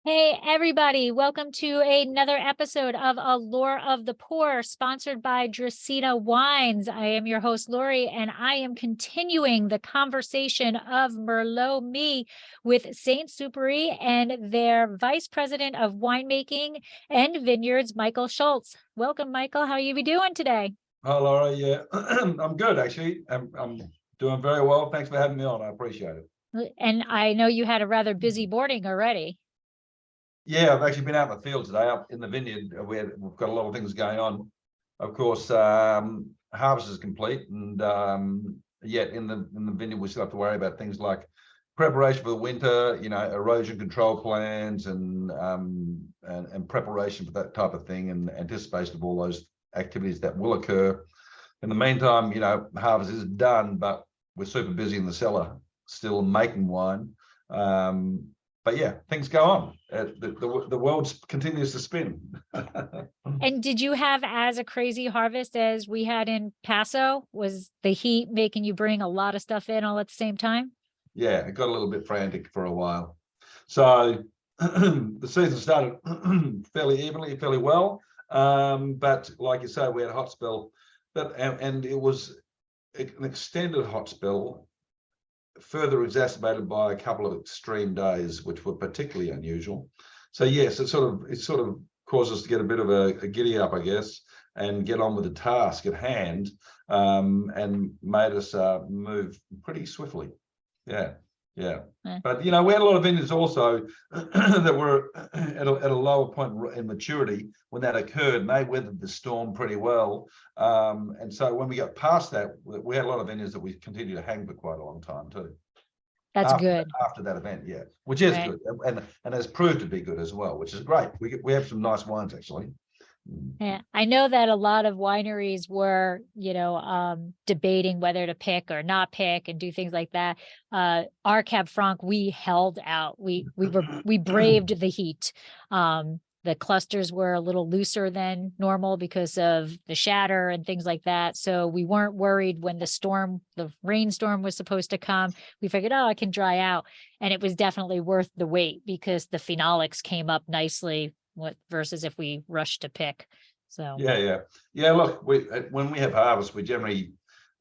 Hey, everybody, welcome to another episode of Allure of the Poor, sponsored by Dracaena Wines. I am your host, Lori, and I am continuing the conversation of Merlot Me with St Supery and their Vice President of Winemaking and Vineyards, Michael Schultz. Welcome, Michael. How are you doing today? Hi, Laura. Yeah, I'm good, actually. I'm doing very well. Thanks for having me on. I appreciate it. And I know you had a rather busy morning already. Yeah, I've actually been out in the field today, up in the vineyard. We've got a lot of things going on. Of course, harvest is complete, and yet in the vineyard we still have to worry about things like preparation for the winter, erosion control plans, and preparation for that type of thing, and anticipation of all those activities that will occur. In the meantime, harvest is done, but we're super busy in the cellar still making wine. But yeah, things go on. The world continues to spin. And did you have as a crazy harvest as we had in Paso? Was the heat making you bring a lot of stuff in all at the same time? Yeah, it got a little bit frantic for a while. So the season started fairly evenly, fairly well. But like you say, we had a hot spell, and it was an extended hot spell, further exacerbated by a couple of extreme days, which were particularly unusual. So yes, it sort of caused us to get a bit of a giddy up, I guess, and get on with the task at hand, and made us move pretty swiftly. Yeah. But we had a lot of vineyards also that were at a lower point in maturity when that occurred, and they weathered the storm pretty well. And so when we got past that, we had a lot of vineyards that we continued to hang for quite a long time too. That's good. After that event, yeah, which is good, and has proved to be good as well, which is great. We have some nice wines actually. Yeah, I know that a lot of wineries were, debating whether to pick or not pick and do things like that. Our Cab Franc, we held out. We braved the heat. The clusters were a little looser than normal because of the shatter and things like that. So we weren't worried when the rainstorm was supposed to come. We figured, oh, I can dry out. And it was definitely worth the wait because the phenolics came up nicely versus if we rushed to pick. So yeah. Look, when we have harvest, we generally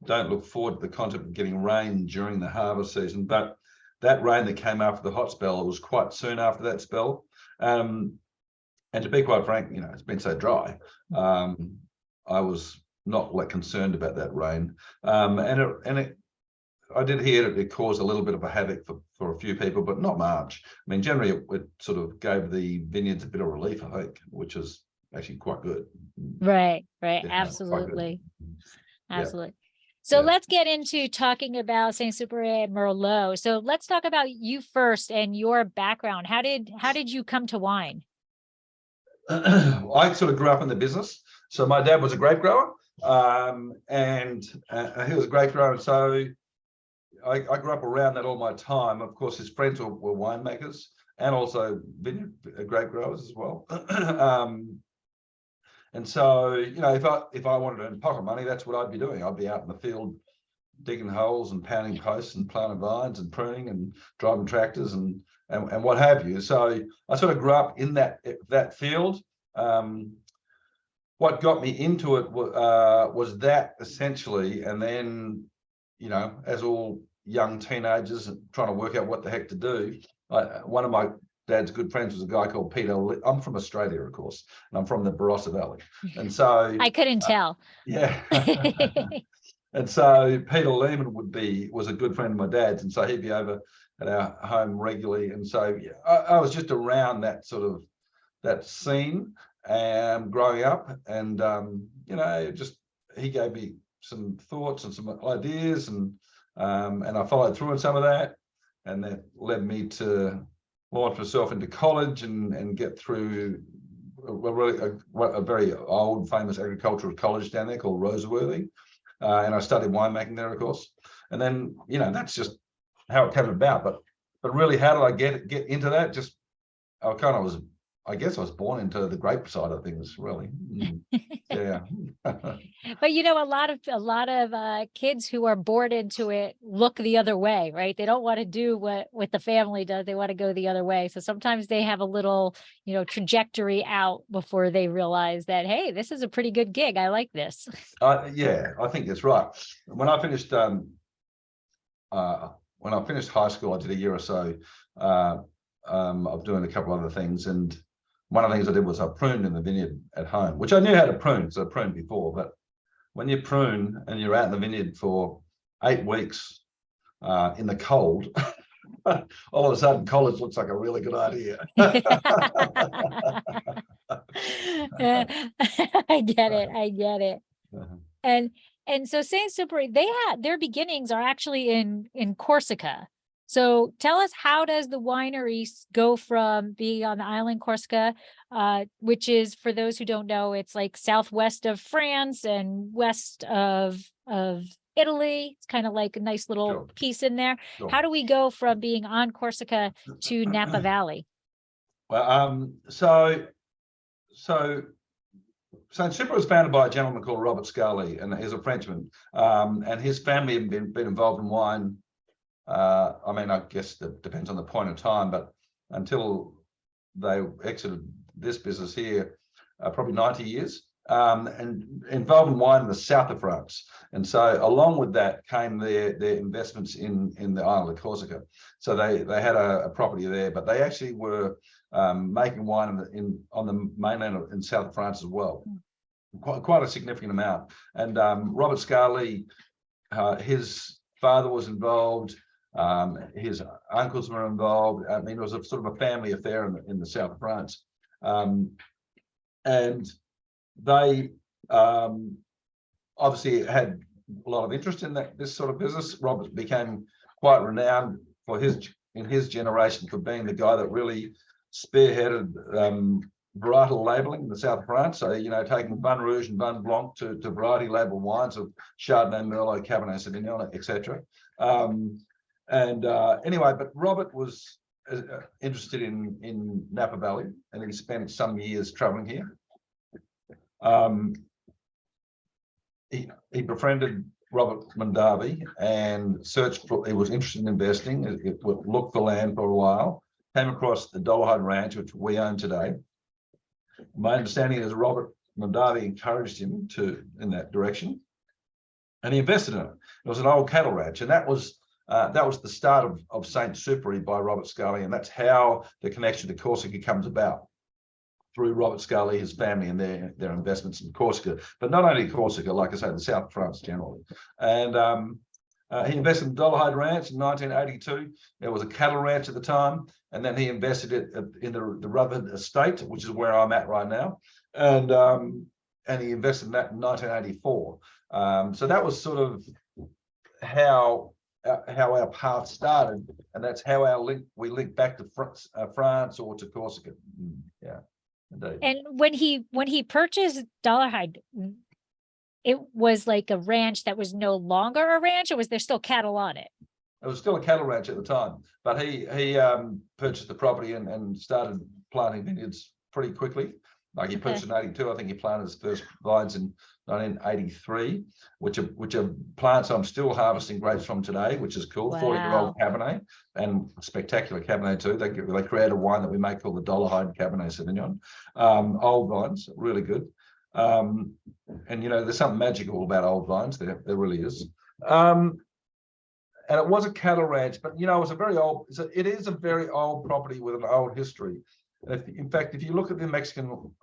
don't look forward to the concept of getting rain during the harvest season. But that rain that came after the hot spell, it was quite soon after that spell. And to be quite frank, it's been so dry. I was not like concerned about that rain. I did hear that it caused a little bit of a havoc for a few people, but not much. I mean, generally it sort of gave the vineyards a bit of relief, I think, which is actually quite good. Right. Yeah, Absolutely. Absolutely. So let's get into talking about St Supery and Merlot. So let's talk about you first and your background. How did you come to wine? I sort of grew up in the business. So my dad was a grape grower, and he was a grape grower. And so I grew up around that all my time. Of course, his friends were winemakers and also vineyard grape growers as well. And so, if I wanted to earn pocket money, that's what I'd be doing. I'd be out in the field digging holes and pounding posts and planting vines and pruning and driving tractors and what have you. So I sort of grew up in that field. What got me into it was that essentially, and then, as all young teenagers trying to work out what the heck to do, one of my dad's good friends was a guy called Peter. I'm from Australia, of course, and I'm from the Barossa Valley, and so I couldn't tell. Yeah. And so Peter Lehman was a good friend of my dad's, and so he'd be over at our home regularly. And so I was just around that sort of that scene growing up, and he gave me some thoughts and some ideas, and I followed through on some of that, and that led me to launch myself into college and get through a very old, famous agricultural college down there called Roseworthy. And I studied winemaking there, of course. And then, that's just how it came about. But really, how did I get into that? Just I kind of was I guess I was born into the grape side of things, really. Yeah. But a lot of kids who are bored into it look the other way, right? They don't want to do what the family does. They want to go the other way. So sometimes they have a little, trajectory out before they realize that, hey, this is a pretty good gig. I like this. Yeah, I think that's right. When I finished high school, I did a year or so of doing a couple other things, and one of the things I did was I pruned in the vineyard at home, which I knew how to prune because I pruned before. But when you prune and you're out in the vineyard for 8 weeks in the cold, all of a sudden college looks like a really good idea. I get it. I get it. And so St Supery, their beginnings are actually in Corsica. So tell us, how does the winery go from being on the island Corsica, which is, for those who don't know, it's like southwest of France and west of Italy. It's kind of like a nice little piece in there. Sure. How do we go from being on Corsica to Napa Valley? Well, so St Supery was founded by a gentleman called Robert Scully, and he's a Frenchman, and his family had been involved in wine. I mean, I guess that depends on the point of time, but until they exited this business here, probably 90 years, and involved in wine in the south of France. And so along with that came their investments in the island of Corsica. So they had a property there, but they actually were making wine on the mainland in south of France as well. Quite a significant amount. And Robert Scully, his father was involved. His uncles were involved. I mean, it was a sort of a family affair in the south of France, and they obviously had a lot of interest in this sort of business. Robert became quite renowned in his generation for being the guy that really spearheaded varietal labeling in the south of France. So, taking Vin Rouge and Vin Blanc to variety label wines of Chardonnay, Merlot, Cabernet Sauvignon, etc. Anyway, but Robert was interested in Napa Valley, and he spent some years traveling here. He befriended Robert Mondavi and he was interested in investing. He looked for land for a while, came across the Dollarhide Ranch, which we own today. My understanding is Robert Mondavi encouraged him in that direction, and he invested in it. It was an old cattle ranch, and that was the start of St Supery by Robert Scully, and that's how the connection to Corsica comes about, through Robert Scully, his family, and their investments in Corsica. But not only Corsica, like I say, the south of France generally. And he invested in Dollarhide Ranch in 1982. It was a cattle ranch at the time, and then he invested it in the Rutherford Estate, which is where I'm at right now, and he invested in that in 1984. So that was sort of how our path started, and that's how we link back to France or to Corsica. Yeah, indeed. And when he purchased Dollarhide, it was like a ranch that was no longer a ranch, or was there still cattle on it? It was still a cattle ranch at the time, but he purchased the property and started planting vineyards pretty quickly. Like he purchased in 82, I think he planted his first vines in 1983, which are plants I'm still harvesting grapes from today, which is cool. Wow. 40-year-old Cabernet, and spectacular Cabernet too. They create a wine that we make called the Dollarhide Cabernet Sauvignon. Old vines, really good. And there's something magical about old vines. There really is. And it was a cattle ranch, but it was a very old. It is a very old property with an old history. In fact, if you look at the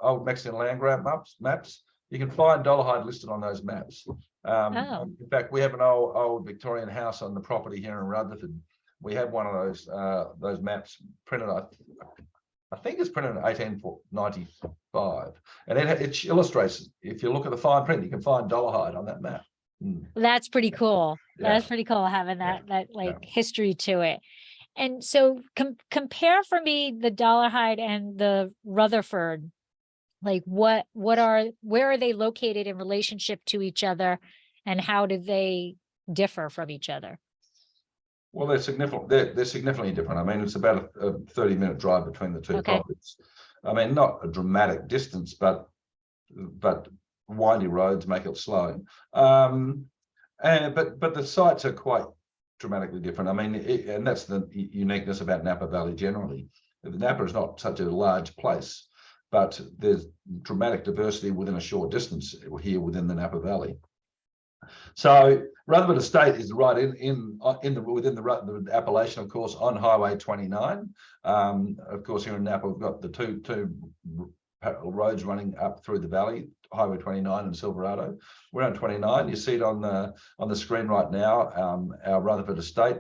old Mexican land grant maps, you can find Dollarhide listed on those maps. In fact, we have an old Victorian house on the property here in Rutherford. We have one of those maps printed. I think it's printed in 1895, and it illustrates. If you look at the fine print, you can find Dollarhide on that map. That's pretty cool. Yeah. That's pretty cool having that history to it. And so compare for me the Dollarhide and the Rutherford. Like where are they located in relationship to each other, and how do they differ from each other? Well, they're significantly different. I mean, it's about a 30-minute drive between the two properties. I mean, not a dramatic distance, but windy roads make it slow. But the sites are quite dramatically different. I mean, and that's the uniqueness about Napa Valley generally. Napa is not such a large place, but there's dramatic diversity within a short distance here within the Napa Valley. So Rutherford Estate is right within the appellation, of course, on Highway 29. Of course, here in Napa, we've got the two roads running up through the valley, Highway 29 and Silverado. We're on 29. You see it on the screen right now, our Rutherford Estate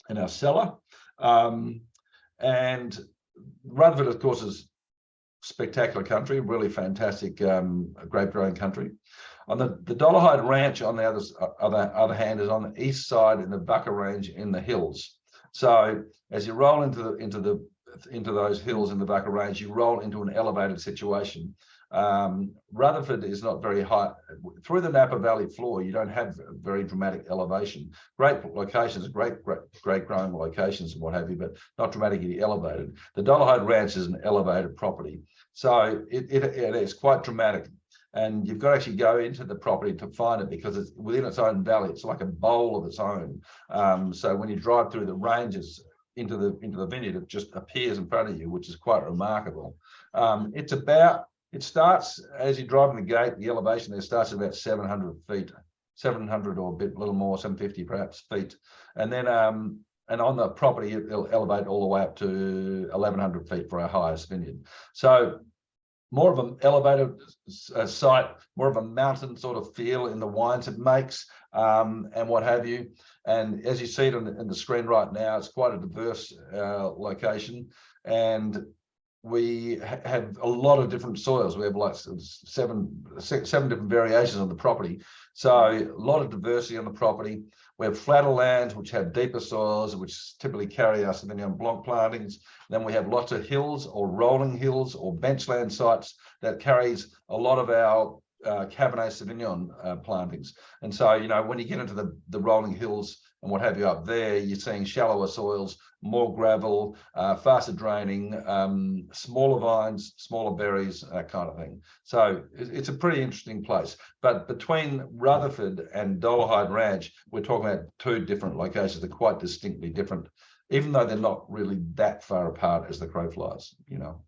and our cellar. And Rutherford, of course, is spectacular country, really fantastic grape growing country. On the Dollarhide Ranch, on the other hand, is on the east side in the Bucka Range in the hills. So as you roll into those hills in the Bucka Range, you roll into an elevated situation. Rutherford is not very high. Through the Napa Valley floor, you don't have very dramatic elevation. Great locations, great growing locations and what have you, but not dramatically elevated. The Dollarhide Ranch is an elevated property. So it is quite dramatic. And you've got to actually go into the property to find it because it's within its own valley. It's like a bowl of its own. So when you drive through the ranges into the vineyard, it just appears in front of you, which is quite remarkable. It starts as you drive in the gate. The elevation there starts at about 700 feet, 700 or a little more, 750 perhaps feet, and then and on the property it'll elevate all the way up to 1100 feet for our highest vineyard. So more of an elevated site, more of a mountain sort of feel in the wines it makes, and what have you. And as you see it in the screen right now, it's quite a diverse location, and we have a lot of different soils. We have like seven different variations on the property. So a lot of diversity on the property. We have flatter lands, which have deeper soils, which typically carry our Sauvignon Blanc plantings. Then we have lots of hills or rolling hills or benchland sites that carries a lot of our Cabernet Sauvignon plantings. And so, you know, when you get into the rolling hills and what have you up there, you're seeing shallower soils, more gravel, faster draining, smaller vines, smaller berries, that kind of thing. So it's a pretty interesting place. But between Rutherford and Dollarhide Ranch, we're talking about two different locations. They're quite distinctly different, even though they're not really that far apart as the crow flies, you know.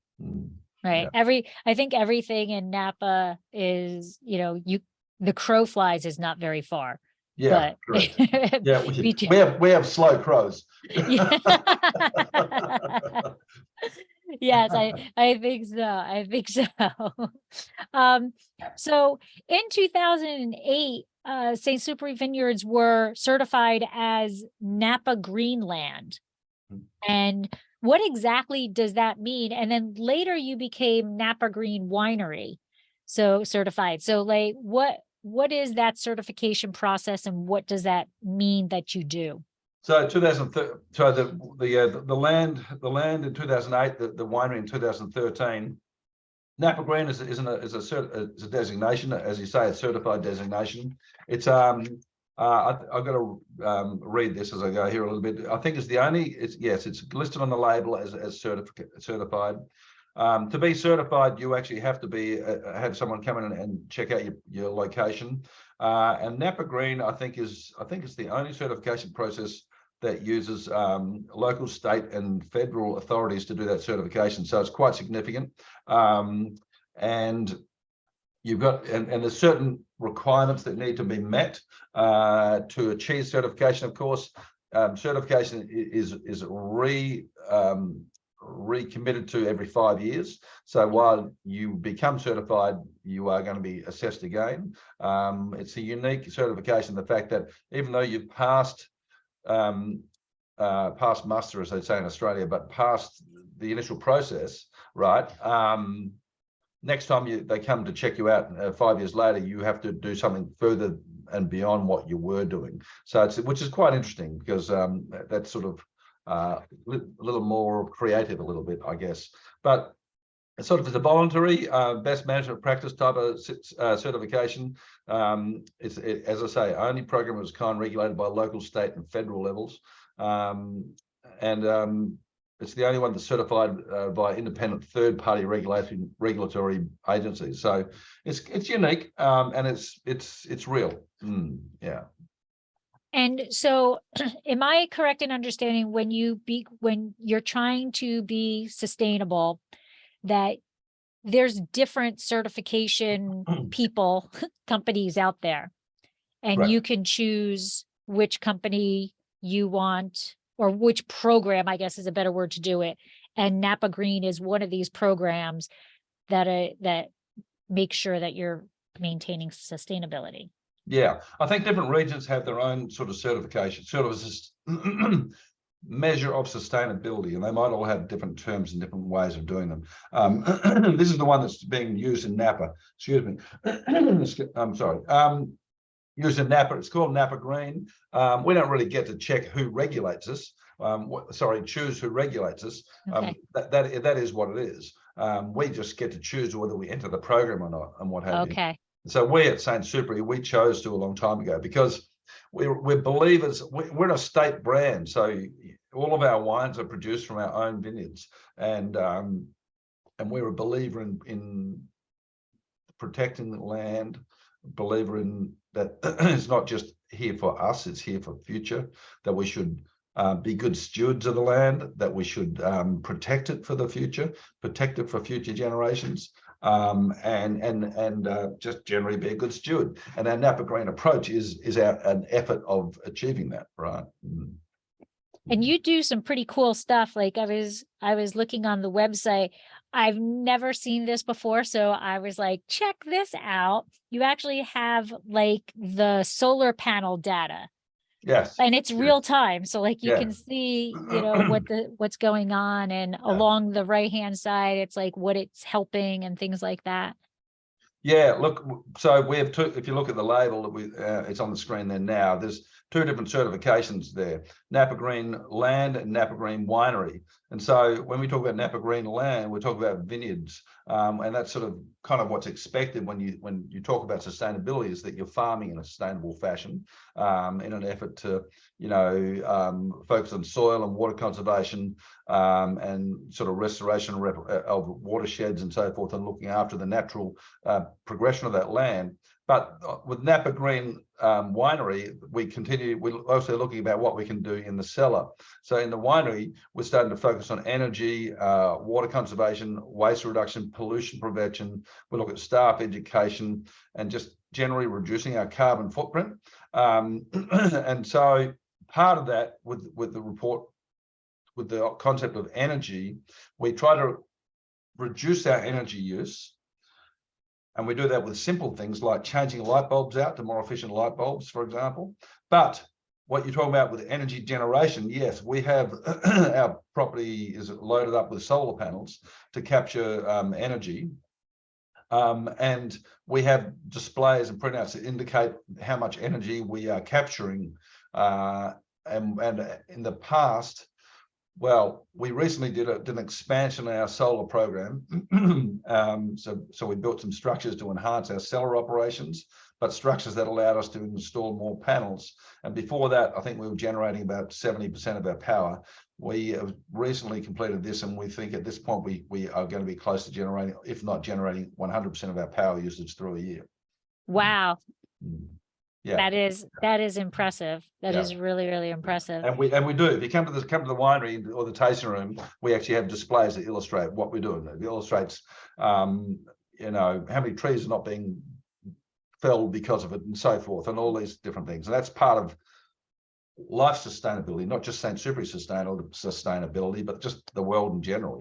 Right. Yeah. I think everything in Napa is, you know, the crow flies is not very far. Yeah, but correct. Yeah, we have slow crows. Yes, I think so. I think so. So in 2008, St Supery Vineyards were certified as Napa Greenland. And what exactly does that mean? And then later you became Napa Green Winery, so certified. So like what is that certification process and what does that mean that you do? So 2003, so the land in 2008, the winery in 2013. Napa Green is a designation, as you say, a certified designation. It's I've got to read this as I go here a little bit. I think it's the only. It's listed on the label as certified. To be certified, you actually have to have someone come in and check out your location. And Napa Green, I think it's the only certification process that uses local, state, and federal authorities to do that certification. So it's quite significant. And you've got and there's certain requirements that need to be met to achieve certification. Of course, certification is recommitted to every 5 years. So while you become certified, you are going to be assessed again. It's a unique certification, the fact that even though you've passed muster, as they say in Australia, but passed the initial process, right? Next time they come to check you out 5 years later, you have to do something further and beyond what you were doing. So which is quite interesting because that's sort of a little more creative, a little bit, I guess. But it's sort of a voluntary best management practice type of certification. It's as I say, only program of its kind regulated by local, state, and federal levels. It's the only one that's certified by independent third-party regulatory agencies. So it's unique, and it's real. Yeah. And so, am I correct in understanding when you're trying to be sustainable, that there's different certification people, companies out there, and Right. you can choose which company you want, or which program, I guess is a better word to do it. And Napa Green is one of these programs that make sure that you're maintaining sustainability. Yeah, I think different regions have their own sort of certification, sort of measure of sustainability, and they might all have different terms and different ways of doing them. This is the one that's being used in Napa. Excuse me. I'm sorry. Used in Napa. It's called Napa Green. We don't really get to check who regulates us. Choose who regulates us. Okay. That is what it is. We just get to choose whether we enter the program or not, and what have you. Okay. So we at St Supery, we chose to a long time ago because we're believers. We're a state brand, so all of our wines are produced from our own vineyards, and we're a believer in protecting the land. Believer in that it's not just here for us; it's here for future. That we should be good stewards of the land. That we should protect it for the future, protect it for future generations. And just generally be a good steward. And our Napa Green approach is an effort of achieving that, right? And you do some pretty cool stuff. Like I was looking on the website. I've never seen this before, so I was like, check this out. You actually have like the solar panel data. Yes. And it's real time. So like you Yeah. can see, what's going on, and along the right-hand side, it's like what it's helping and things like that. Yeah, look, so we have two. If you look at the label that it's on the screen there now, there's two different certifications there: Napa Green Land and Napa Green Winery. And so when we talk about Napa Green Land, we're talking about vineyards, and that's sort of kind of what's expected when you talk about sustainability, is that you're farming in a sustainable fashion, in an effort to focus on soil and water conservation, and sort of restoration of watersheds and so forth, and looking after the natural progression of that land. But with Napa Green Winery, we're also looking about what we can do in the cellar. So in the winery, we're starting to focus on energy, water conservation, waste reduction, pollution prevention. We look at staff education and just generally reducing our carbon footprint. And so part of that with the report, with the concept of energy, we try to reduce our energy use. And we do that with simple things like changing light bulbs out to more efficient light bulbs, for example. But what you're talking about with energy generation, yes, we have our property is loaded up with solar panels to capture energy. And we have displays and printouts that indicate how much energy we are capturing. And in the past, well, we recently did an expansion of our solar program. So we built some structures to enhance our cellar operations, but structures that allowed us to install more panels. And before that, I think we were generating about 70% of our power. We have recently completed this, and we think at this point we are going to be close to generating, if not generating, 100% of our power usage through a year. Wow. Yeah, that is impressive. That is really, really impressive. And we do. If you come to the winery or the tasting room, we actually have displays that illustrate what we're doing. It illustrates, how many trees are not being felled because of it, and so forth, and all these different things. And that's part of life sustainability, not just St Supery sustainability, but just the world in general.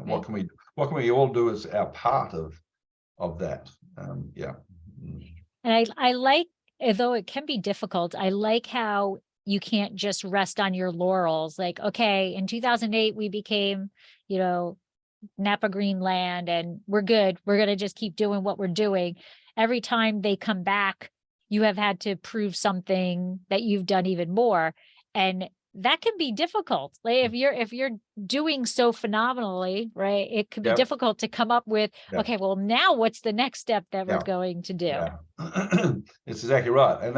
What can we all do as our part of that? And I like, although it can be difficult, I like how you can't just rest on your laurels. Like, okay, in 2008, we became, Napa Green Land, and we're good. We're going to just keep doing what we're doing. Every time they come back, you have had to prove something that you've done even more. And that can be difficult. Like if you're doing so phenomenally, right, it could be difficult to come up with, okay, well, now what's the next step that we're going to do? Yeah. It's exactly right. And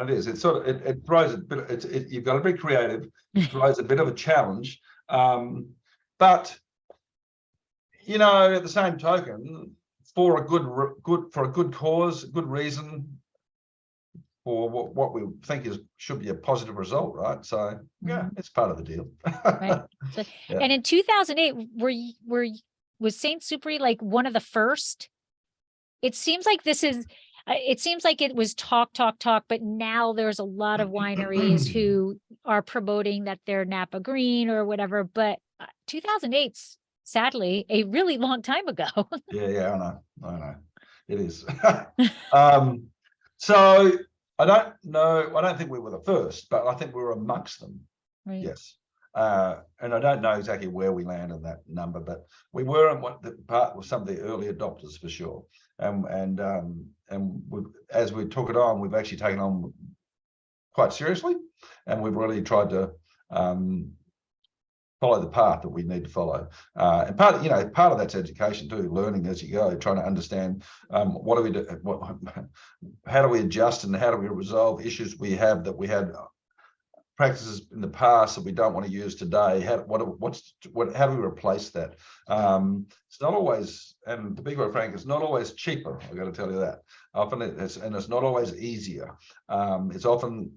it is, it's sort of, it throws a bit, you've got to be creative. It throws a bit of a challenge. But you know, at the same token, for a good cause, good reason, for what we think should be a positive result, right? So yeah, it's part of the deal. Right. So, Yeah. And in 2008, was St Supery like one of the first? It seems like this is. It seems like it was talk, but now there's a lot of wineries who are promoting that they're Napa Green or whatever. But 2008's sadly a really long time ago. Yeah, I know, it is. So I don't know. I don't think we were the first, but I think we were amongst them. Right. Yes. And I don't know exactly where we land in that number, but we were in what the part was some of the early adopters for sure. And as we took it on, we've actually taken on quite seriously, and we've really tried to follow the path that we need to follow. And part of that's education too, learning as you go, trying to understand what do we do, how do we adjust, and how do we resolve issues we had practices in the past that we don't want to use today. How do we replace that? It's not always, and to be quite frank, it's not always cheaper. I've got to tell you that. Often it's not always easier. It's often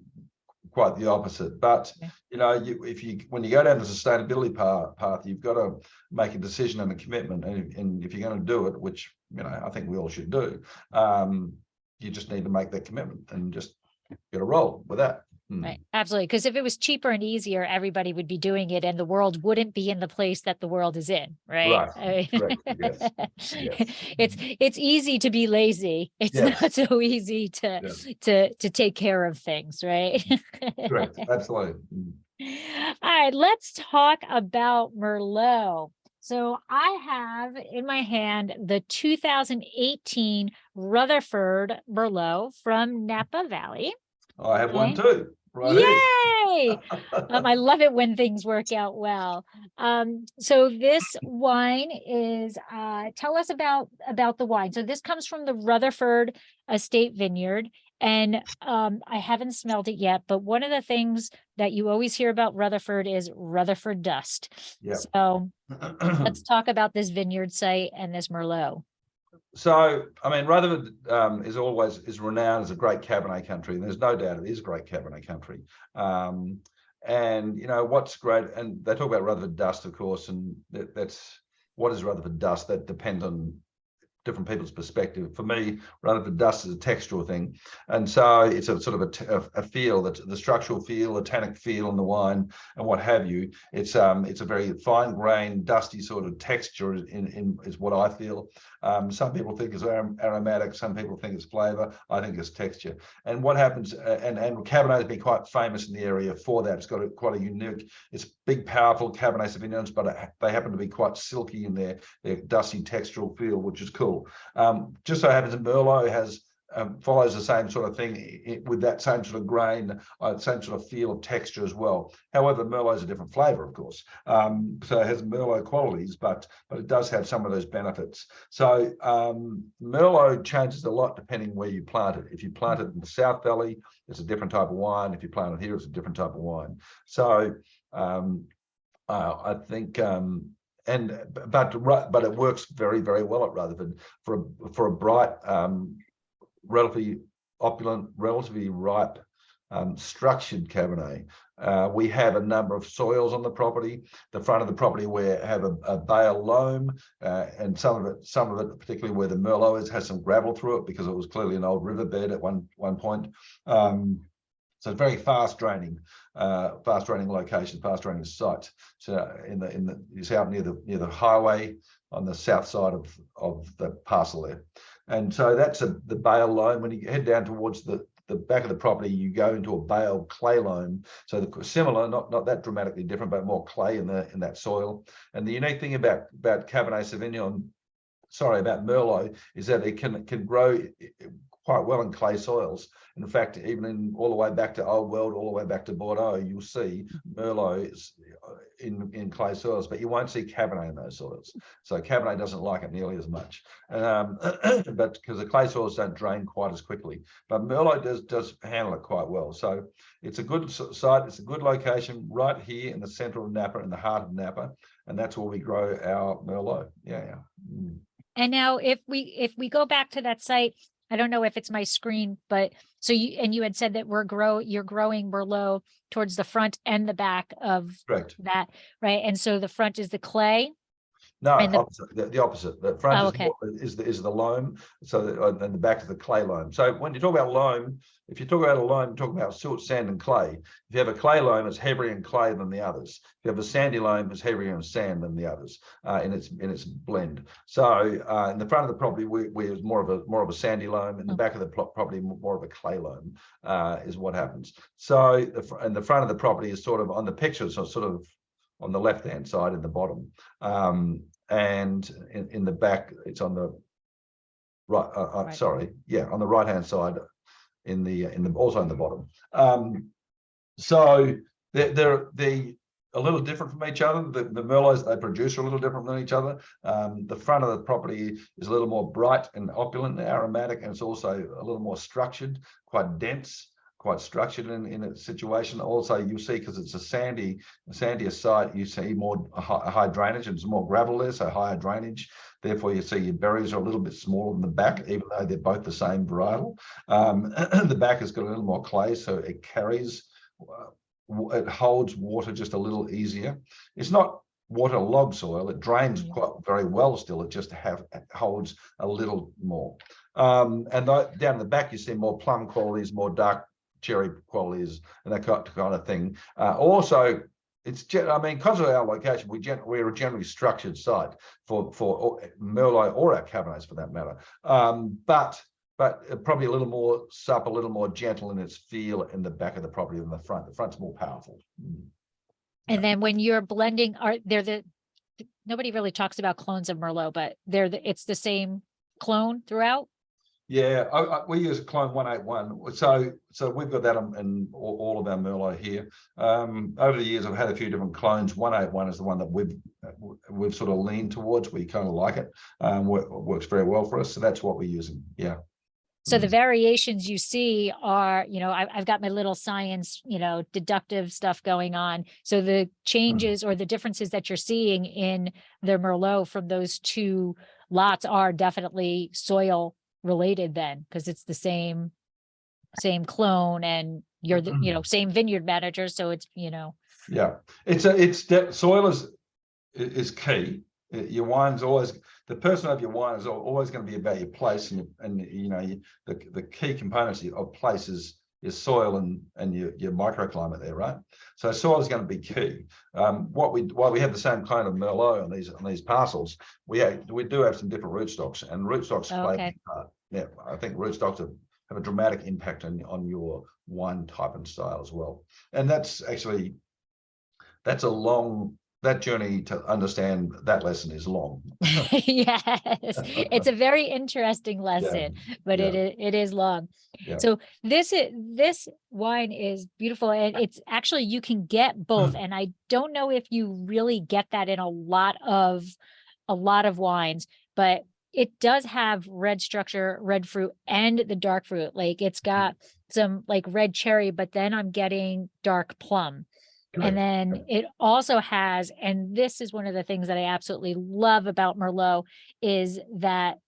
quite the opposite. But you know, when you go down the sustainability path, you've got to make a decision and a commitment. And if you're going to do it, which I think we all should do, you just need to make that commitment and just get a roll with that. Right, absolutely. Because if it was cheaper and easier, everybody would be doing it, and the world wouldn't be in the place that the world is in. Right. Right. Correct. Yes. It's easy to be lazy. It's not so easy to take care of things. Right. Correct. Absolutely. All right. Let's talk about Merlot. So I have in my hand the 2018 Rutherford Merlot from Napa Valley. I have one too. Right. Yay! I love it when things work out well. So this wine is, tell us about the wine. So this comes from the Rutherford Estate Vineyard, and I haven't smelled it yet, but one of the things that you always hear about Rutherford is Rutherford dust. Yeah. So let's talk about this vineyard site and this Merlot. So, I mean, Rutherford is renowned as a great Cabernet country, and there's no doubt it is great Cabernet country. And what's great, and they talk about Rutherford dust, of course, and that's what is Rutherford dust. That depends on different people's perspective. For me, Rutherford dust is a textural thing, and so it's a sort of a feel, that the structural feel, the tannic feel in the wine, and what have you. It's a very fine grained, dusty sort of texture is what I feel. Some people think it's aromatic, some people think it's flavor. I think it's texture. And what happens, and Cabernet has been quite famous in the area for that. It's got quite a unique, it's big, powerful Cabernet Sauvignons, but they happen to be quite silky in their dusty textural feel, which is cool. Just so happens that Merlot follows the same sort of thing with that same sort of grain, same sort of feel of texture as well. However, Merlot is a different flavor, of course. So it has Merlot qualities, but it does have some of those benefits. So Merlot changes a lot depending where you plant it. If you plant it in the South Valley, it's a different type of wine. If you plant it here, it's a different type of wine. So I think but it works very, very well at Rutherford for a bright, relatively opulent, relatively ripe, structured Cabernet. We have a number of soils on the property. The front of the property we have a bale loam, and some of it, particularly where the Merlot has some gravel through it because it was clearly an old riverbed at one point. So it's very fast draining location, fast draining site. So it's out near the highway on the south side of the parcel there. And so that's the bale loam. When you head down towards the back of the property, you go into a bale clay loam. So similar, not that dramatically different, but more clay in that soil. And the unique thing about Cabernet Sauvignon, about Merlot, is that it can grow quite well in clay soils. In fact, even in all the way back to Old World, all the way back to Bordeaux, you'll see Merlot is in clay soils, but you won't see Cabernet in those soils. So Cabernet doesn't like it nearly as much, but because the clay soils don't drain quite as quickly. But Merlot does handle it quite well. So it's a good site. It's a good location right here in the center of Napa, in the heart of Napa, and that's where we grow our Merlot. Yeah. And now if we go back to that site, I don't know if it's my screen, but so you had said that you're growing Merlot towards the front and the back of Correct. that, right? And so the front is the clay. No, and the opposite. The front okay. is the loam, so and the back of the clay loam. So when you talk about loam, if you talk about a loam, you talk about silt, sand, and clay. If you have a clay loam, it's heavier in clay than the others. If you have a sandy loam, it's heavier in sand than the others in its blend. So in the front of the property, we're more of a sandy loam. In the back of the property, more of a clay loam is what happens. So in the front of the property is sort of on the picture, so sort of on the left-hand side in the bottom, and in the back it's on the right. Right. Sorry, yeah, on the right-hand side in the also in the bottom. So they're a little different from each other. The Merlots they produce are a little different than each other. The front of the property is a little more bright and opulent and aromatic, and it's also a little more structured, quite dense, quite structured in its situation. Also, you see, because it's a sandier site, you see more high drainage, and there's more gravel there, so higher drainage. Therefore, you see your berries are a little bit smaller than the back, even though they're both the same varietal. The back has got a little more clay, so it carries, it holds water just a little easier. It's not waterlogged soil, it drains quite very well still, it just holds a little more. And down the back, you see more plum qualities, more dark cherry qualities, and that kind of thing. Also, I mean, because of our location, we're a generally structured site for Merlot or our Cabernets for that matter. But probably a little more supple, a little more gentle in its feel in the back of the property than the front. The front's more powerful. And then when you're blending, nobody really talks about clones of Merlot, but it's the same clone throughout. Yeah, we use a clone 181. So we've got that in all of our Merlot here. Over the years, I've had a few different clones. 181 is the one that we've sort of leaned towards. We kind of like it. Works very well for us. So that's what we're using. Yeah. So the variations you see are, I've got my little science, deductive stuff going on. So the changes or the differences that you're seeing in the Merlot from those two lots are definitely soil related then, because it's the same clone, and you're the same vineyard manager, so it's yeah, soil is key. Your wine's always, the person of your wine is always going to be about your place, and the key components of place is soil and your microclimate there, right? So soil is going to be key. While we have the same kind of Merlot on these parcels, we do have some different rootstocks, and rootstocks play a big part. Yeah, I think rootstocks have a dramatic impact on your wine type and style as well. And that's that journey to understand that lesson is long. Yes, it's a very interesting lesson, but it is long. Yeah. So this wine is beautiful, and it's actually, you can get both, and I don't know if you really get that in a lot of wines, but it does have red structure, red fruit, and the dark fruit. Like it's got some like red cherry, but then I'm getting dark plum. And then it also has, and this is one of the things that I absolutely love about Merlot, is that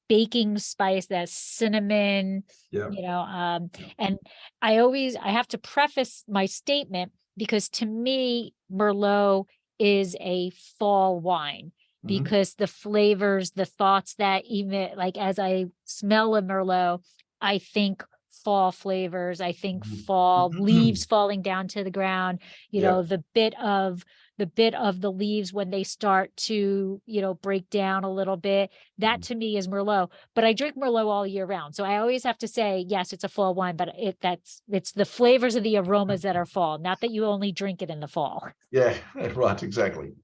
baking spice, that cinnamon, and I have to preface my statement, because to me, Merlot is a fall wine, because the flavors, the thoughts that even like as I smell a Merlot, I think fall flavors, I think fall leaves falling down to the ground, the bit of the leaves when they start to break down a little bit. That to me is Merlot. But I drink Merlot all year round, so I always have to say, yes, it's a fall wine, but it's the flavors of the aromas that are fall, not that you only drink it in the fall. Yeah, right, exactly.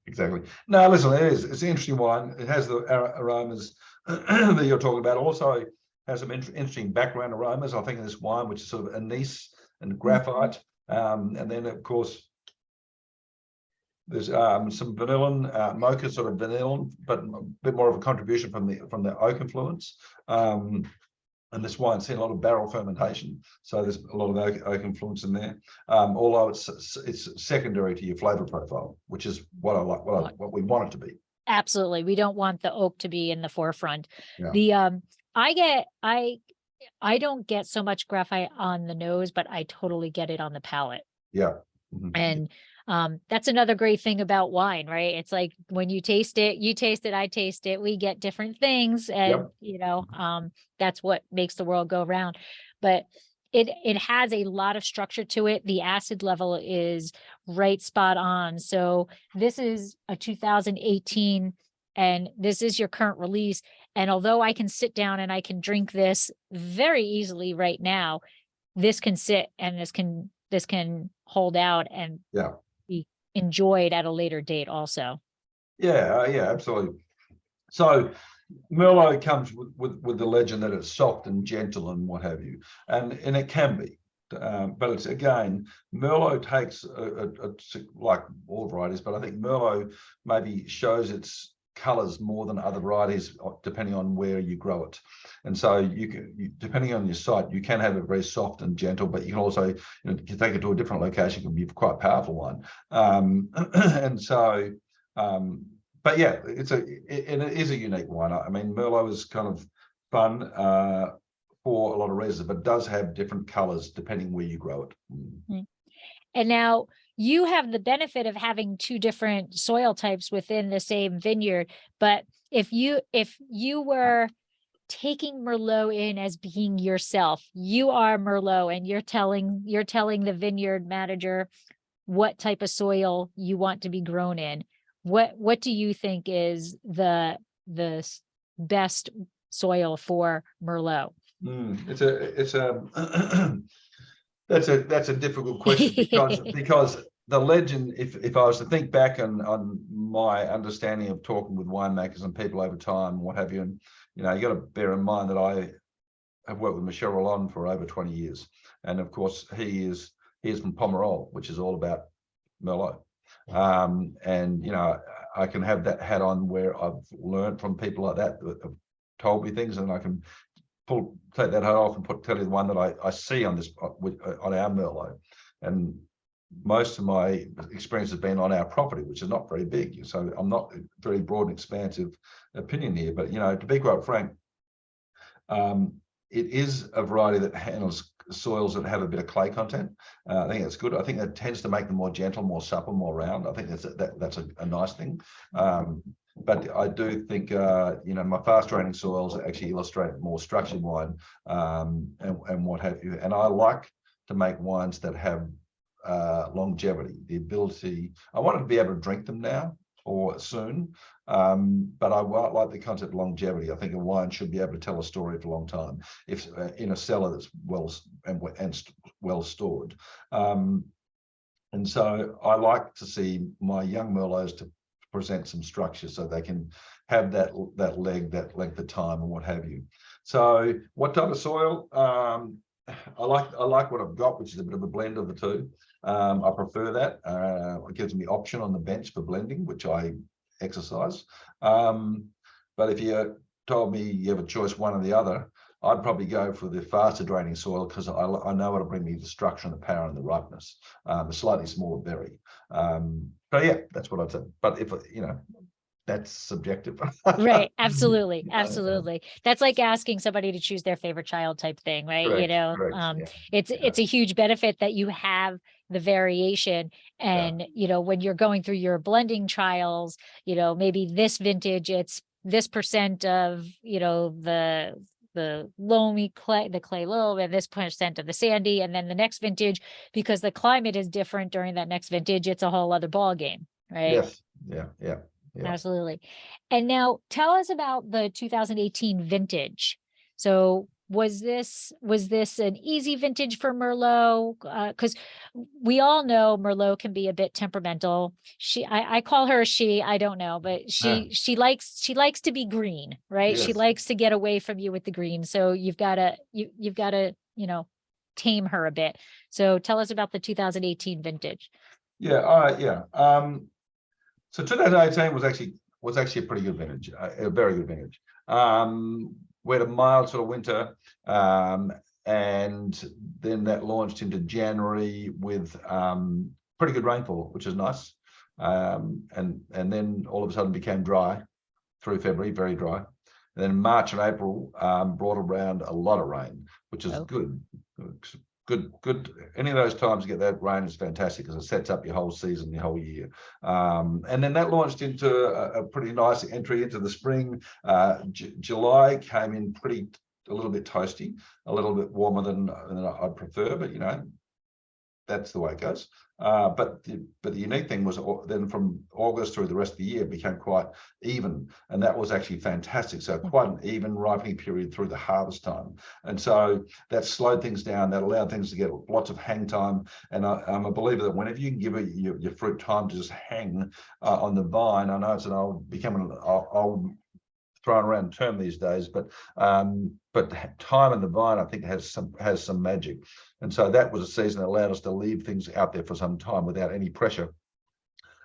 No, listen, it's an interesting wine. It has the aromas that you're talking about. Also has some interesting background aromas. I think in this wine, which is sort of anise and graphite, and then of course there's some vanillin, mocha sort of vanillin, but a bit more of a contribution from the oak influence. And this wine's seen a lot of barrel fermentation, so there's a lot of oak influence in there. Although it's secondary to your flavor profile, which is what I like, what we want it to be. Absolutely, we don't want the oak to be in the forefront. Yeah. The I don't get so much graphite on the nose, but I totally get it on the palate. Yeah. And that's another great thing about wine, right? It's like when you taste it, I taste it, we get different things. And, that's what makes the world go round. But it has a lot of structure to it. The acid level is right spot on. So this is a 2018, and this is your current release. And although I can sit down and I can drink this very easily right now, this can sit and this can hold out and be enjoyed at a later date also. Yeah, absolutely. So Merlot comes with the legend that it's soft and gentle and what have you, and it can be, but it's, again, Merlot takes like all varieties, but I think Merlot maybe shows its colors more than other varieties depending on where you grow it. And so you depending on your site, you can have it very soft and gentle, but you can also, you take it to a different location, it can be quite a powerful one. And so but yeah, it is a unique wine. I mean, Merlot is kind of fun for a lot of reasons, but does have different colors depending where you grow it. And now you have the benefit of having two different soil types within the same vineyard. But if you were taking Merlot in as being yourself, you are Merlot, and you're telling the vineyard manager what type of soil you want to be grown in. What do you think is the best soil for Merlot? It's a that's a difficult question because the legend, if I was to think back on my understanding of talking with winemakers and people over time, what have you, and you got to bear in mind that I have worked with Michel Rolland for over 20 years, and of course he is from Pomerol, which is all about Merlot. And I can have that hat on where I've learned from people like that have told me things, and I can take that hat off and tell you the one that I see on our Merlot. And most of my experience has been on our property, which is not very big, so I'm not a very broad and expansive opinion here. But to be quite frank, it is a variety that handles soils that have a bit of clay content. I think that's good. I think that tends to make them more gentle, more supple, more round. I think that's a nice thing. But I do think my fast draining soils actually illustrate more structured wine and what have you. And I like to make wines that have longevity, the ability. I want to be able to drink them now or soon, but I like the concept of longevity. I think a wine should be able to tell a story for a long time, if in a cellar that's well stored. And so I like to see my young Merlots to present some structure so they can have that length of time and what have you. So what type of soil? I like what I've got, which is a bit of a blend of the two. I prefer that. It gives me option on the bench for blending, which I exercise. But if you told me you have a choice, one or the other, I'd probably go for the faster draining soil because I know it'll bring me the structure and the power and the ripeness. A slightly smaller berry. But yeah, that's what I'd say. But if that's subjective. Right. Absolutely. Absolutely. That's like asking somebody to choose their favorite child type thing, right? Correct. It's a huge benefit that you have the variation. And, when you're going through your blending trials, maybe this vintage, it's this percent of, the loamy clay, the clay loam, and this percent of the sandy. And then the next vintage, because the climate is different during that next vintage, it's a whole other ball game, right? Yes. Yeah. Absolutely. And now tell us about the 2018 vintage. So was this an easy vintage for Merlot? Because we all know Merlot can be a bit temperamental. I call her she, I don't know, but Yeah. she likes to be green, right? She Yes. likes to get away from you with the green. So you've gotta, tame her a bit. So tell us about the 2018 vintage. Yeah. All right. Yeah. So 2018 was actually a pretty good vintage, a very good vintage. We had a mild sort of winter, and then that launched into January with pretty good rainfall, which is nice. And then all of a sudden became dry through February, very dry. And then March and April brought around a lot of rain, which is good. Good. Any of those times you get that rain is fantastic because it sets up your whole season, your whole year. And then that launched into a pretty nice entry into the spring. July came in a little bit toasty, a little bit warmer than I'd prefer, but that's the way it goes. But the unique thing was then from August through the rest of the year became quite even, and that was actually fantastic. So quite an even ripening period through the harvest time, and so that slowed things down. That allowed things to get lots of hang time. And I'm a believer that whenever you can give your fruit time to just hang on the vine, I know it's an old thrown around term these days, but time in the vine I think has some magic. And so that was a season that allowed us to leave things out there for some time without any pressure,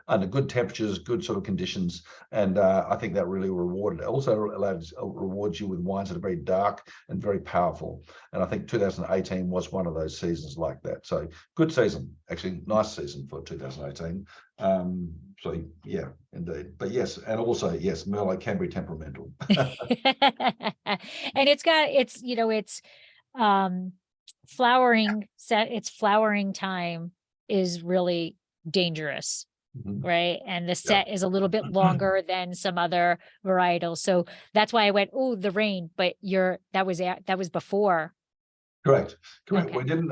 under good temperatures, good sort of conditions. And I think that really rewarded. It also rewards you with wines that are very dark and very powerful. And I think 2018 was one of those seasons like that. So good season, actually nice season for 2018. So yeah, indeed. But yes, and also yes, Merlot can be temperamental. And it's flowering time is really dangerous. Right. And the set is a little bit longer than some other varietals. So that's why I went, oh, the rain, but that was before. Correct. Okay. We didn't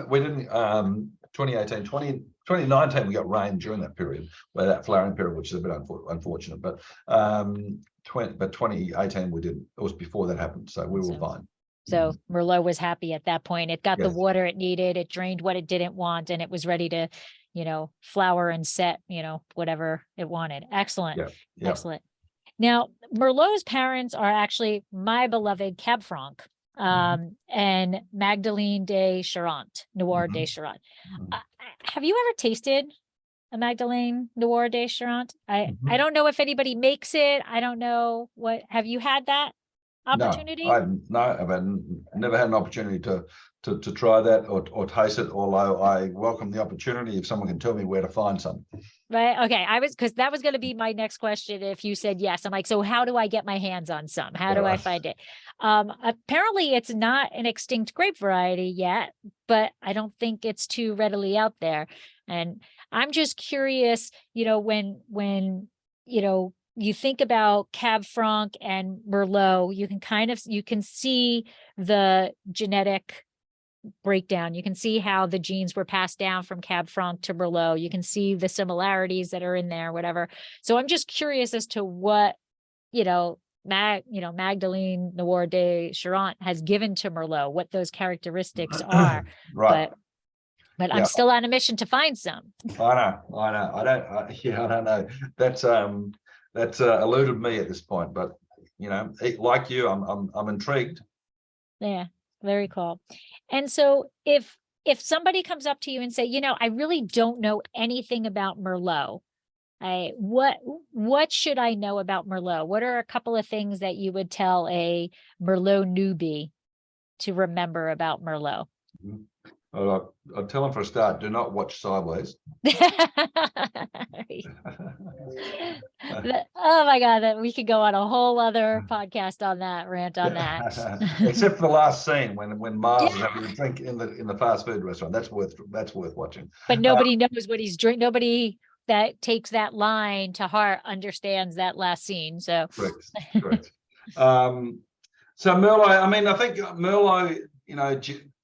2018, 2019 we got rain during that period, where that flowering period, which is a bit unfortunate, but 2018 we didn't. It was before that happened, so we were fine. So Merlot was happy at that point. It got the water it needed, it drained what it didn't want, and it was ready to flower and set, whatever it wanted. Excellent. Yeah. Excellent. Now, Merlot's parents are actually my beloved Cab Franc, and Magdalene de Charente, Noir de Charente. Have you ever tasted a Magdalene Noir de Charente? I don't know if anybody makes it. I don't know have you had that opportunity? No, I've never had an opportunity to try that or taste it, although I welcome the opportunity if someone can tell me where to find some. Right. Okay. Because that was going to be my next question. If you said yes, I'm like, so how do I get my hands on some? How do I find it? Apparently it's not an extinct grape variety yet, but I don't think it's too readily out there. And I'm just curious, when you think about Cab Franc and Merlot, you can see the genetic breakdown. You can see how the genes were passed down from Cab Franc to Merlot. You can see the similarities that are in there, whatever. So I'm just curious as to what, Magdalene Noir de Charente has given to Merlot, what those characteristics are. Right. But I'm still on a mission to find some. I know. I don't know. That's eluded me at this point, but like you, I'm intrigued. Yeah, very cool. And so if somebody comes up to you and say, I really don't know anything about Merlot, what should I know about Merlot? What are a couple of things that you would tell a Merlot newbie to remember about Merlot? I'd tell them for a start, do not watch sideways. Oh my God, we could go on a whole other podcast on that, rant on that. Except for the last scene when Mars is having a drink in the fast food restaurant. That's worth watching. But nobody knows what he's drinking. Nobody that takes that line to heart understands that last scene. So correct. So Merlot, I think Merlot,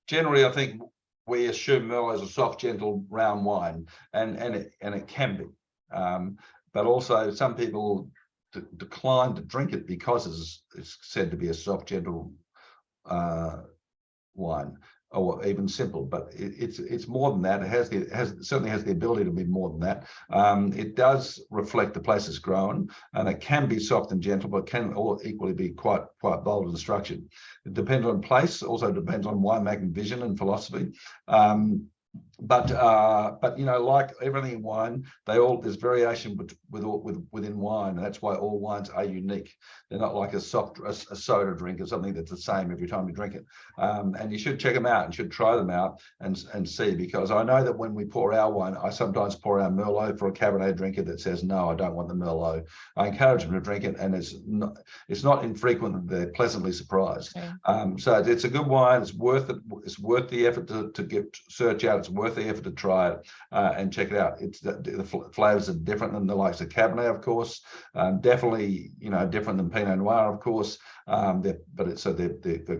generally I think we assume Merlot is a soft, gentle, round wine, and it can be. But also some people decline to drink it because it's said to be a soft, gentle wine, or even simple, but it's more than that. It certainly has the ability to be more than that. It does reflect the place it's grown, and it can be soft and gentle, but can equally be quite bold and structured. It depends on place, also depends on winemaking vision and philosophy. But you know, like everything in wine, there's variation within wine, and that's why all wines are unique. They're not like a soda drink or something that's the same every time you drink it. And you should check them out and should try them out and see, because I know that when we pour our wine, I sometimes pour our Merlot for a Cabernet drinker that says, no, I don't want the Merlot. I encourage them to drink it, and it's not infrequent that they're pleasantly surprised. Right. So it's a good wine. It's worth it. It's worth the effort to search out. It's worth the effort to try it and check it out. The flavors are different than the likes of Cabernet, of course. Definitely, you know, different than Pinot Noir, of course. They've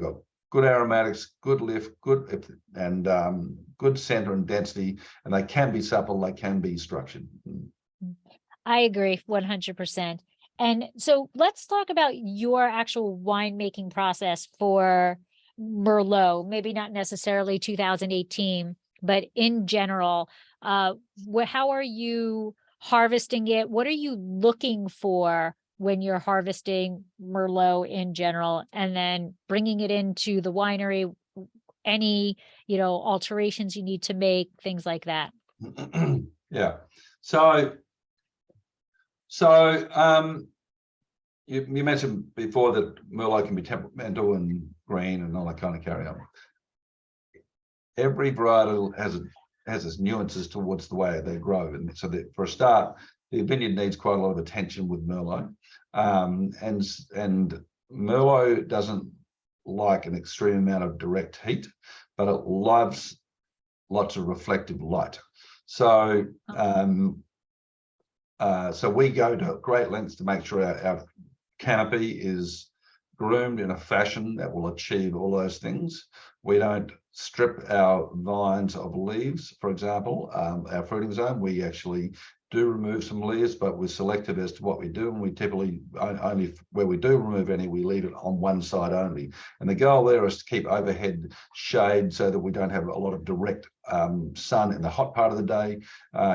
got good aromatics, good lift, good center and density, and they can be supple, they can be structured. I agree 100%. And so let's talk about your actual winemaking process for Merlot, maybe not necessarily 2018, but in general. How are you harvesting it? What are you looking for when you're harvesting Merlot in general, and then bringing it into the winery? Any, you know, alterations you need to make, things like that. Yeah. So you mentioned before that Merlot can be temperamental and green and all that kind of carry on. Every varietal has its nuances towards the way they grow, and so that for a start, the vineyard needs quite a lot of attention with Merlot, and Merlot doesn't like an extreme amount of direct heat, but it loves lots of reflective light. So so we go to great lengths to make sure our canopy is groomed in a fashion that will achieve all those things. We don't strip our vines of leaves, for example. Our fruiting zone, we actually do remove some leaves, but we're selective as to what we do, and we typically only where we do remove any, we leave it on one side only. And the goal there is to keep overhead shade so that we don't have a lot of direct sun in the hot part of the day,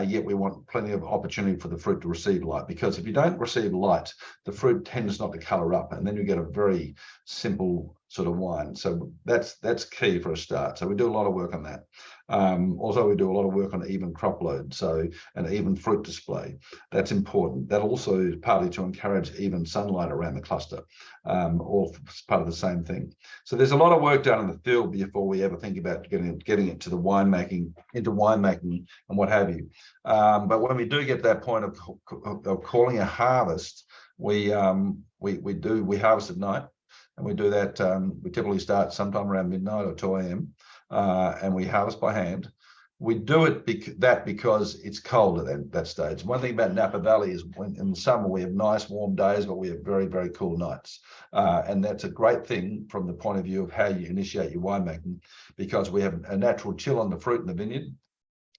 yet we want plenty of opportunity for the fruit to receive light, because if you don't receive light, the fruit tends not to color up, and then you get a very simple sort of wine. So that's key for a start. So we do a lot of work on that. Also, we do a lot of work on even crop load, so an even fruit display. That's important. That also is partly to encourage even sunlight around the cluster, all part of the same thing. So there's a lot of work done in the field before we ever think about getting it to the winemaking, into winemaking and what have you. But when we do get to that point of calling a harvest, we harvest at night. And we do that, we typically start sometime around midnight or 2 a.m. And we harvest by hand. We do it because it's cold at that stage. One thing about Napa Valley is when in the summer we have nice warm days, but we have very, very cool nights. And that's a great thing from the point of view of how you initiate your winemaking, because we have a natural chill on the fruit in the vineyard.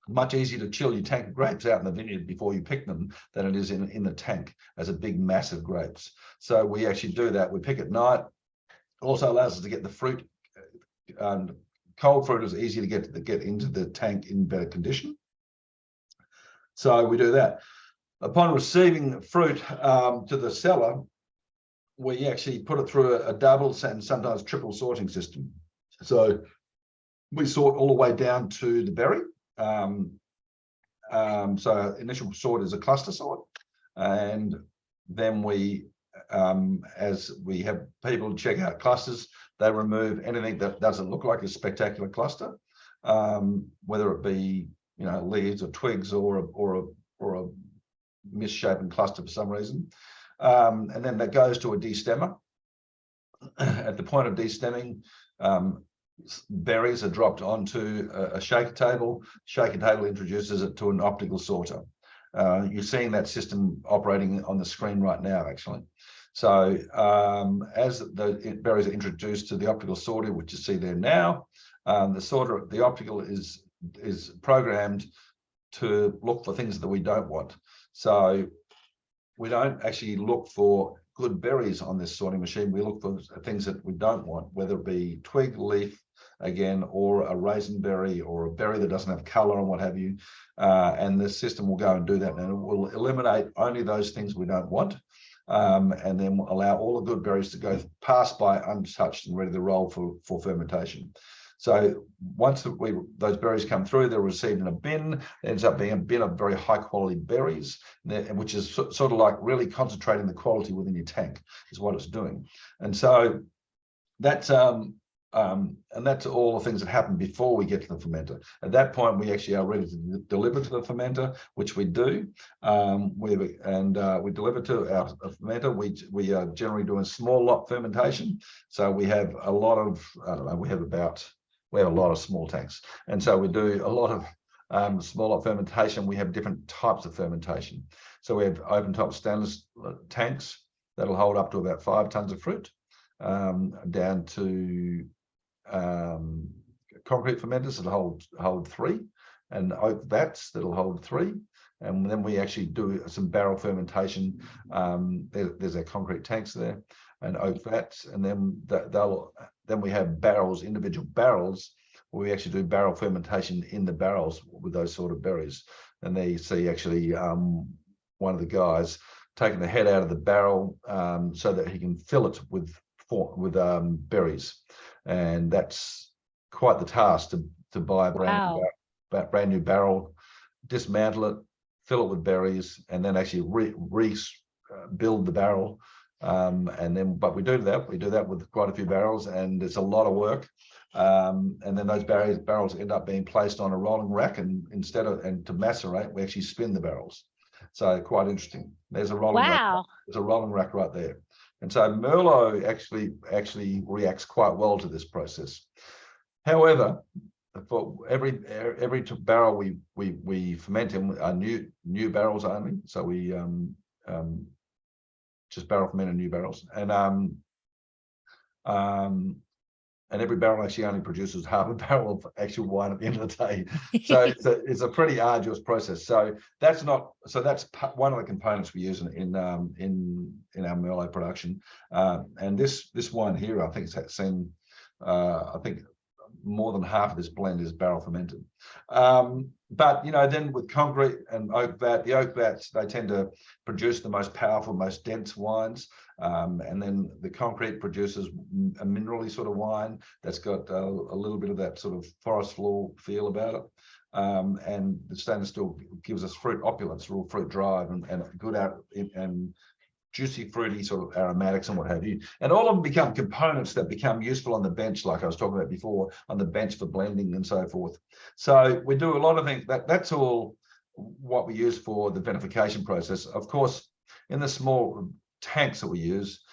Much easier to chill your tank of grapes out in the vineyard before you pick them than it is in the tank as a big, massive grapes. So we actually do that. We pick at night. Also allows us to get the fruit. Cold fruit is easier to get into the tank in better condition. So we do that. Upon receiving fruit to the cellar, we actually put it through a double and sometimes triple sorting system. So we sort all the way down to the berry. So initial sort is a cluster sort, and then we as we have people check out clusters, they remove anything that doesn't look like a spectacular cluster, whether it be, you know, leaves or twigs or a misshapen cluster for some reason, and then that goes to a destemmer. At the point of destemming, berries are dropped onto a shaker table. Shaker table introduces it to an optical sorter. You're seeing that system operating on the screen right now, actually. So as the berries are introduced to the optical sorter, which you see there now, the optical is programmed to look for things that we don't want. So we don't actually look for good berries on this sorting machine. We look for things that we don't want, whether it be twig, leaf, again, or a raisinberry or a berry that doesn't have color and what have you. And the system will go and do that, and it will eliminate only those things we don't want. And then allow all the good berries to go pass by untouched and ready to roll for fermentation. So once those berries come through, they're received in a bin. It ends up being a bin of very high quality berries, which is sort of like really concentrating the quality within your tank is what it's doing. And so that's that's all the things that happen before we get to the fermenter. At that point, we actually are ready to deliver to the fermenter, which we do. We deliver to our fermenter. We are generally doing small lot fermentation. So we have a lot of, I don't know, we have a lot of small tanks. And so we do a lot of small lot fermentation. We have different types of fermentation. So we have open top stainless tanks that'll hold up to about 5 tons of fruit, down to concrete fermenters that'll hold 3, and oak vats that'll hold 3. And then we actually do some barrel fermentation. There's our concrete tanks there and oak vats, and then then we have barrels, individual barrels, where we actually do barrel fermentation in the barrels with those sort of berries. And there you see actually one of the guys taking the head out of the barrel so that he can fill it with berries. And that's quite the task to buy a brand new barrel, dismantle it, fill it with berries, and then actually rebuild the barrel. But we do that with quite a few barrels, and it's a lot of work. And then those barrels end up being placed on a rolling rack, and to macerate, we actually spin the barrels. So quite interesting. There's a rolling rack. There's a rolling rack right there. And so Merlot actually reacts quite well to this process. However, for every barrel we ferment in are new barrels only. So we just barrel ferment in new barrels, and every barrel actually only produces half a barrel of actual wine at the end of the day. So it's a pretty arduous process. So that's one of the components we use in our Merlot production. And this wine here, I think it's seen, I think more than half of this blend is barrel fermented. But then with concrete and oak vat, the oak vats, they tend to produce the most powerful, most dense wines. And then the concrete produces a minerally sort of wine that's got a little bit of that sort of forest floor feel about it. And the stainless steel gives us fruit opulence, real fruit drive, and good out and juicy, fruity sort of aromatics and what have you. And all of them become components that become useful on the bench, like I was talking about before, on the bench for blending and so forth. So we do a lot of things. That's all what we use for the vinification process. Of course, in the small tanks that we use,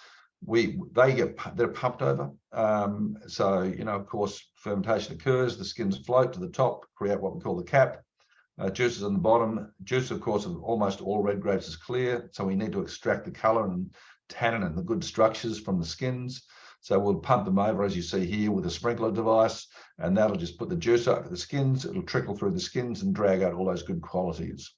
they're pumped over. So of course, fermentation occurs. The skins float to the top, create what we call the cap. Juices on the bottom. Juice, of course, of almost all red grapes is clear, so we need to extract the color and tannin and the good structures from the skins. So we'll pump them over, as you see here, with a sprinkler device, and that'll just put the juice over the skins. It'll trickle through the skins and drag out all those good qualities.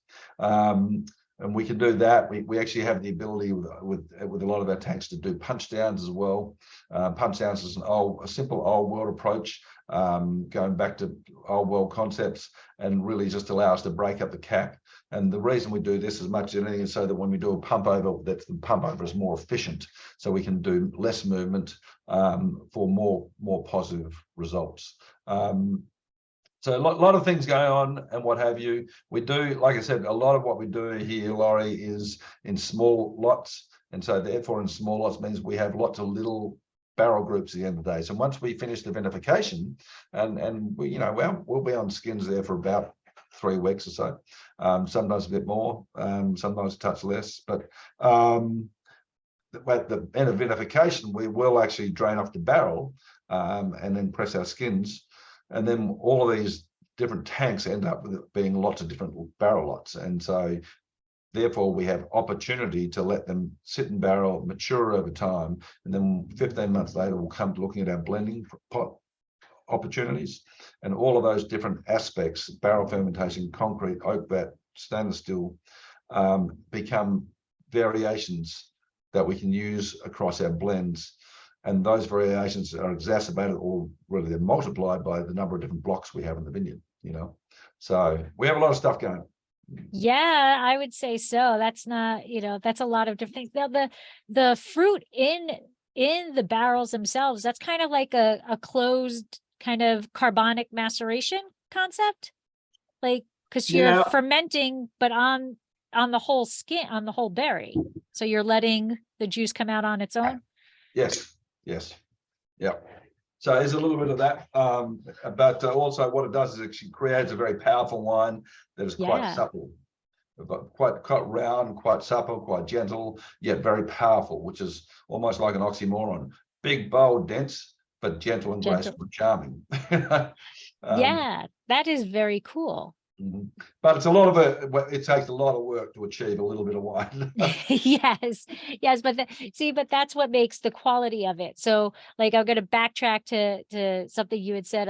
And we can do that. We actually have the ability with a lot of our tanks to do punch downs as well. Punch downs is a simple old world approach, going back to old world concepts, and really just allow us to break up the cap. And the reason we do this as much as anything is so that when we do a pump over, that the pump over is more efficient, so we can do less movement for more positive results. So a lot of things going on and what have you. We do, like I said, a lot of what we do here, Laurie, is in small lots. And so therefore in small lots means we have lots of little barrel groups at the end of the day. So once we finish the vinification, and we'll be on skins there for about 3 weeks or so. Sometimes a bit more, sometimes a touch less. But at the end of vinification, we will actually drain off the barrel and then press our skins. And then all of these different tanks end up with it being lots of different barrel lots. And so therefore we have opportunity to let them sit in barrel, mature over time. And then 15 months later, we'll come to looking at our blending pot opportunities, and all of those different aspects, barrel fermentation, concrete, oak vat, stainless steel, become variations that we can use across our blends. and those variations are exacerbated, or really they're multiplied by the number of different blocks we have in the vineyard, you know. So we have a lot of stuff going. Yeah, I would say so. That's not, that's a lot of different things. Now the fruit in the barrels themselves, that's kind of like a closed kind of carbonic maceration concept. Like, because you're Yeah. fermenting, but on the whole skin, on the whole berry. So you're letting the juice come out on its own. Yes. Yeah. So there's a little bit of that, but also what it does is it actually creates a very powerful wine that is quite Yeah. supple, but quite round, quite supple, quite gentle, yet very powerful, which is almost like an oxymoron. Big, bold, dense, but gentle and graceful and charming. Yeah, that is very cool. But it's a lot of it takes a lot of work to achieve a little bit of wine. Yes, but but that's what makes the quality of it. So, like, I'm going to backtrack to something you had said,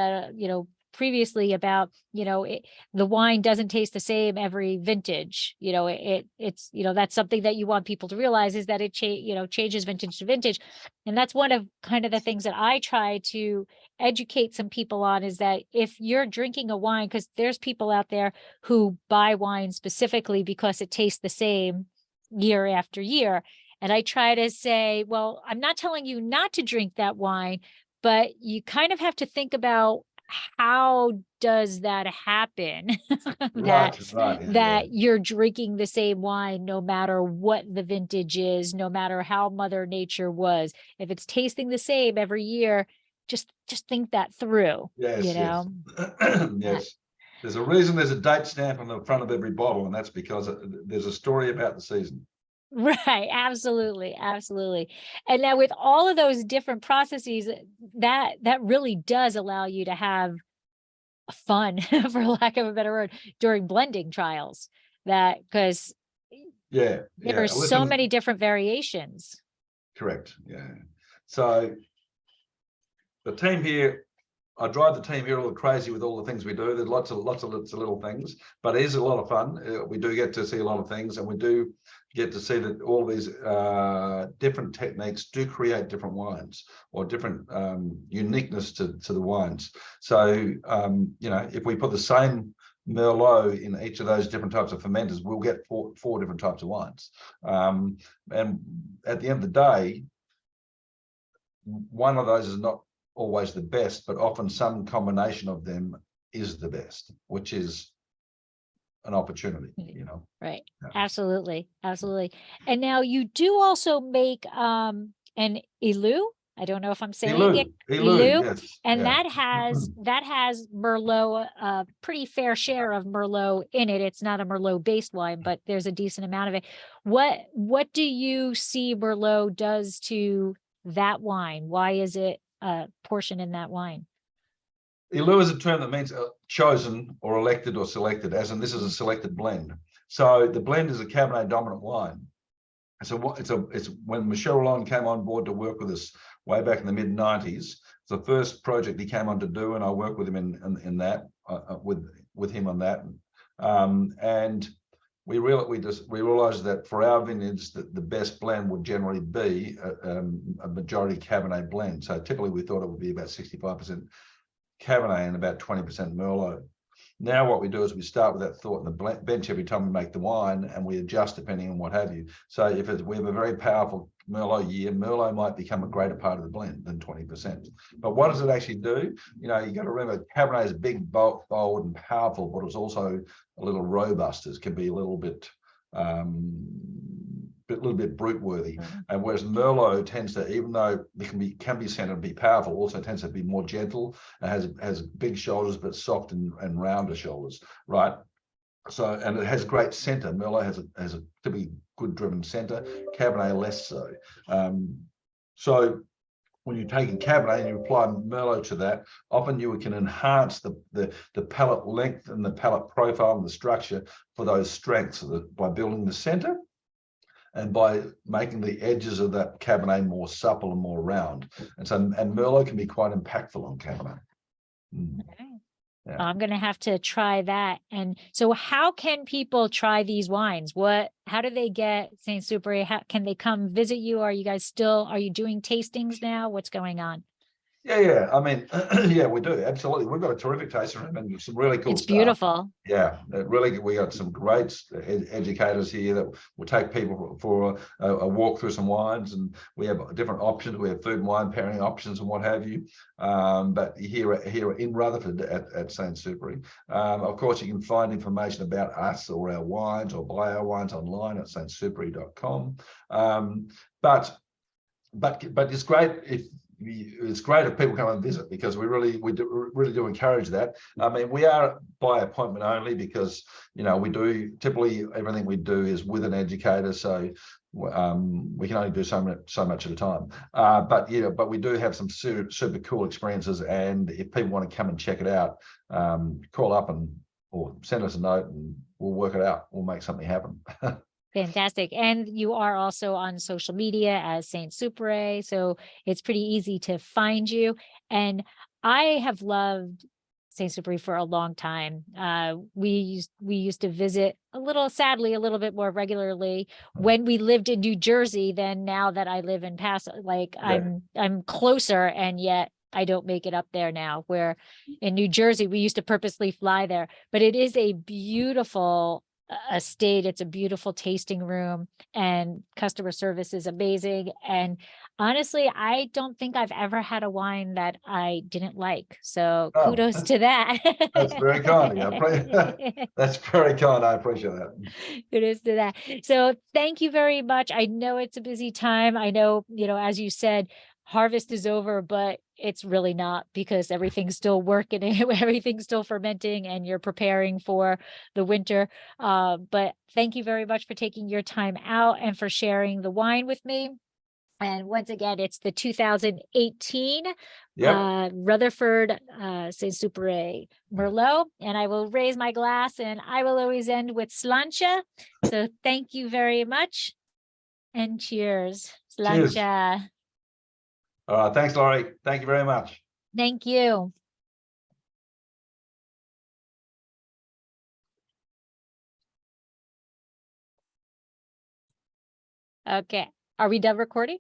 previously about, the wine doesn't taste the same every vintage. It's that's something that you want people to realize, is that it changes vintage to vintage, and that's one of kind of the things that I try to educate some people on, is that if you're drinking a wine, because there's people out there who buy wine specifically because it tastes the same year after year. And I try to say, well, I'm not telling you not to drink that wine, but you kind of have to think about, how does that happen? Right. that you're drinking the same wine no matter what the vintage is, no matter how Mother Nature was. If it's tasting the same every year, just think that through. Yes. Yes. There's a reason there's a date stamp on the front of every bottle, and that's because there's a story about the season. Right, absolutely. And now with all of those different processes, that really does allow you to have fun, for lack of a better word, during blending trials. Because there are so many different variations. Correct. Yeah. So the team here, I drive the team here all crazy with all the things we do. There's lots of little things, but it is a lot of fun. We do get to see a lot of things, and we do get to see that all these different techniques do create different wines, or different uniqueness to the wines. So if we put the same Merlot in each of those different types of fermenters, we'll get four different types of wines. And at the end of the day, one of those is not always the best, but often some combination of them is the best, which is an opportunity, Right. Yeah. Absolutely. And now you do also make an Ilu. I don't know if I'm saying it. Ilu, yes. And yeah. that has Merlot, a pretty fair share of Merlot in it. It's not a Merlot based wine, but there's a decent amount of it. What do you see Merlot does to that wine? Why is it a portion in that wine? Ilu is a term that means chosen or elected or selected, as in this is a selected blend. So the blend is a Cabernet dominant wine. So it's when Michel Rolland came on board to work with us way back in the mid-90s. It's the first project he came on to do, and I worked with him in that, with him on that. And we realized that for our vineyards, that the best blend would generally be a majority Cabernet blend. So typically we thought it would be about 65% Cabernet and about 20% Merlot. Now what we do is we start with that thought in the bench every time we make the wine, and we adjust depending on what have you. So if we have a very powerful Merlot year, Merlot might become a greater part of the blend than 20%. But what does it actually do? You got to remember, Cabernet is big, bold and powerful, but it's also a little robust. It can be a little bit brute worthy. And whereas Merlot tends to, even though it can be centered and be powerful, also tends to be more gentle and has big shoulders but soft and rounder shoulders, right? So, and it has great center. Merlot has a typically good driven center, Cabernet less so. So when you're taking Cabernet and you apply Merlot to that, often you can enhance the palate length and the palate profile and the structure for those strengths by building the center, and by making the edges of that Cabernet more supple and more round. And Merlot can be quite impactful on Cabernet. Okay. Yeah. I'm going to have to try that. And so how can people try these wines? How do they get St. Supery? How can they come visit you? Are you doing tastings now? What's going on? Yeah. I mean, yeah, we do. Absolutely. We've got a terrific tasting room and some really cool It's stuff. beautiful. Yeah, really, we got some great educators here that will take people for a walk through some wines, and we have different options. We have food and wine pairing options and what have you. But here in Rutherford at St Supery, of course, you can find information about us or our wines or buy our wines online at stsupery.com. But it's great if people come and visit, because we really do encourage that. I mean, we are by appointment only, because we do typically everything we do is with an educator, so we can only do so much at a time. But we do have some super cool experiences, and if people want to come and check it out, call up or send us a note, and we'll work it out. We'll make something happen. Fantastic. And you are also on social media as St. Supery, so it's pretty easy to find you. And I have loved St. Supery for a long time. We used to visit sadly, a little bit more regularly when we lived in New Jersey than now that I live in Paso. Like Yeah. I'm closer, and yet I don't make it up there now. Where in New Jersey, we used to purposely fly there, but it is a beautiful estate. It's a beautiful tasting room, and customer service is amazing. And honestly, I don't think I've ever had a wine that I didn't like. So Oh, kudos to that. that's very kind of you. That's very kind. I appreciate that. Kudos to that. So thank you very much. I know it's a busy time. I know, as you said, harvest is over, but it's really not, because everything's still working, everything's still fermenting, and you're preparing for the winter. But thank you very much for taking your time out and for sharing the wine with me. And once again, it's the 2018 Yep. Rutherford St. Supery Merlot. And I will raise my glass, and I will always end with slancha. So thank you very much, and cheers. Cheers. Slancha. All right. Thanks, Laurie. Thank you very much. Thank you. Okay. Are we done recording?